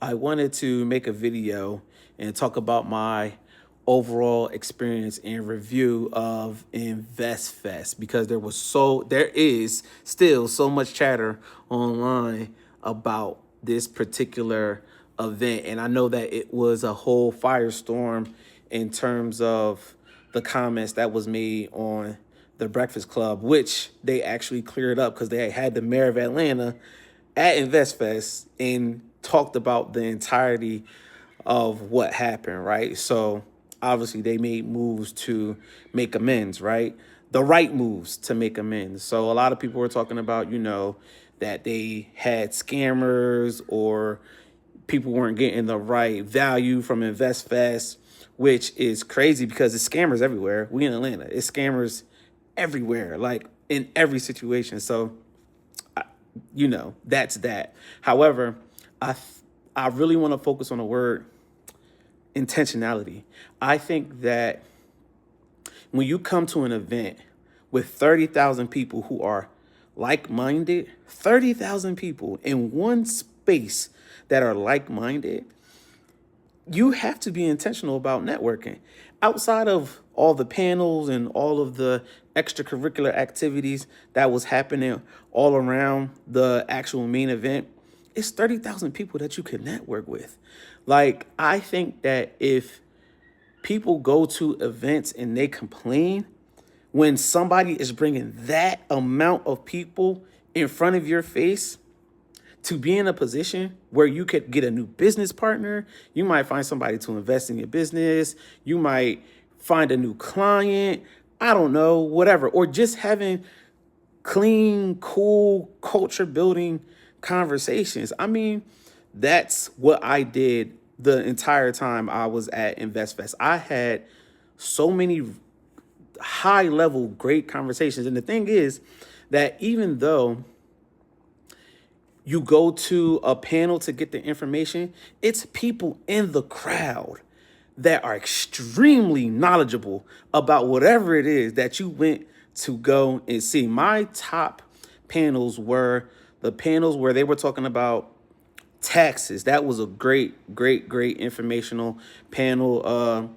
I wanted to make a video and talk about my overall experience and review of investfest because there is still so much chatter online about this particular event, and I know that it was a whole firestorm in terms of the comments that was made on the Breakfast Club, which they actually cleared up because they had the mayor of Atlanta at InvestFest and talked about the entirety of what happened, right? So obviously they made moves to make amends, right? The right moves to make amends. So a lot of people were talking about, that they had scammers or people weren't getting the right value from InvestFest, which is crazy because it's scammers everywhere. We in Atlanta, it's scammers everywhere, like in every situation. So that's that. However, I I really want to focus on the word intentionality. I think that when you come to an event with 30,000 people who are like-minded, 30,000 people in one space that are like-minded, you have to be intentional about networking. Outside of all the panels and all of the extracurricular activities that was happening all around the actual main event, it's 30,000 people that you can network with. Like, I think that if people go to events and they complain when somebody is bringing that amount of people in front of your face, to be in a position where you could get a new business partner, you might find somebody to invest in your business, you might find a new client, I don't know, whatever, or just having clean, cool, culture building conversations. I mean, that's what I did the entire time I was at InvestFest. I had so many high level, great conversations. And the thing is that even though you go to a panel to get the information, it's people in the crowd that are extremely knowledgeable about whatever it is that you went to go and see. My top panels were the panels where they were talking about taxes. That was a great, great, great informational panel.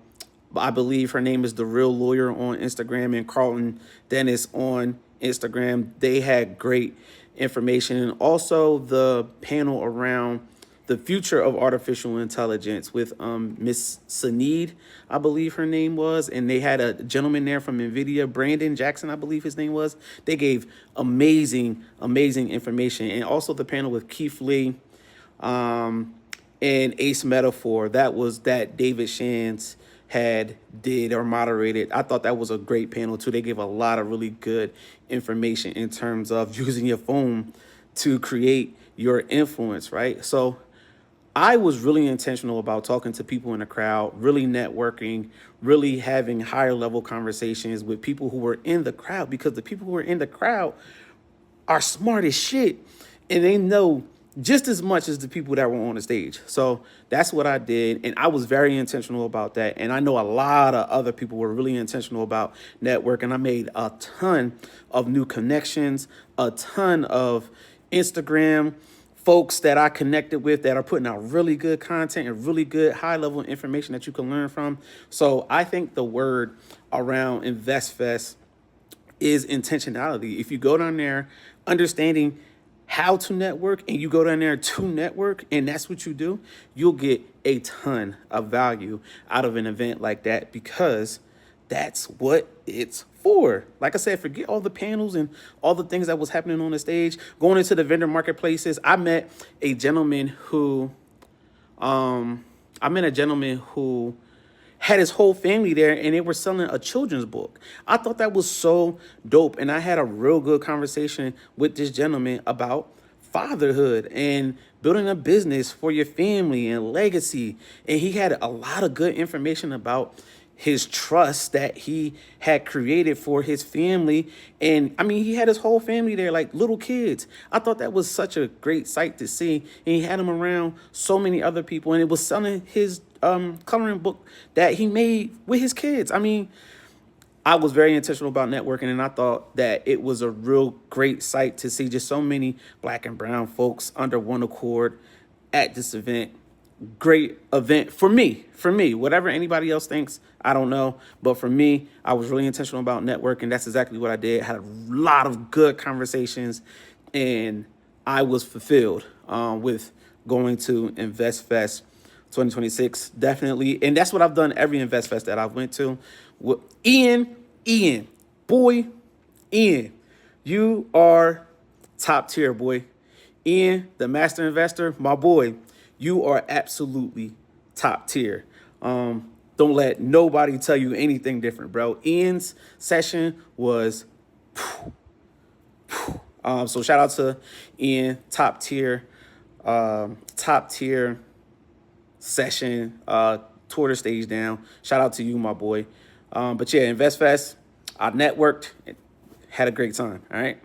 I believe her name is The Real Lawyer on Instagram and Carlton Dennis on Instagram. They had great information. And also the panel around the future of artificial intelligence with Miss Saneed, I believe her name was, and they had a gentleman there from NVIDIA, Brandon Jackson, I believe his name was. They gave amazing, amazing information. And also the panel with Keith Lee and Ace Metaphor, that David Shands had did or moderated. I thought that was a great panel too. They gave a lot of really good information in terms of using your phone to create your influence, right? So I was really intentional about talking to people in the crowd, really networking, really having higher level conversations with people who were in the crowd, because the people who are in the crowd are smart as shit and they know just as much as the people that were on the stage. So that's what I did. And I was very intentional about that. And I know a lot of other people were really intentional about networking. I made a ton of new connections, a ton of Instagram folks that I connected with that are putting out really good content and really good high level information that you can learn from. So I think the word around InvestFest is intentionality. If you go down there understanding how to network and you go down there to network and that's what you do, you'll get a ton of value out of an event like that because that's what it's for. Like I said, forget all the panels and all the things that was happening on the stage. Going into the vendor marketplaces, I met a gentleman who had his whole family there and they were selling a children's book. I thought that was so dope. And I had a real good conversation with this gentleman about fatherhood and building a business for your family and legacy. And he had a lot of good information about his trust that he had created for his family. And I mean, he had his whole family there, like little kids. I thought that was such a great sight to see. And he had him around so many other people and it was selling his coloring book that he made with his kids. I mean, I was very intentional about networking and I thought that it was a real great sight to see just so many black and brown folks under one accord at this event great event for me. For me, whatever anybody else thinks, I don't know. But for me, I was really intentional about networking. That's exactly what I did. Had a lot of good conversations, and I was fulfilled with going to InvestFest 2026. Definitely, and that's what I've done every InvestFest that I've went to. Ian, boy, Ian, you are top tier, boy. Ian, the master investor, my boy, you are absolutely top tier. Don't let nobody tell you anything different, bro. Ian's session was, so shout out to Ian, top tier session, tore the stage down. Shout out to you, my boy. But yeah, InvestFest, I networked, had a great time. All right.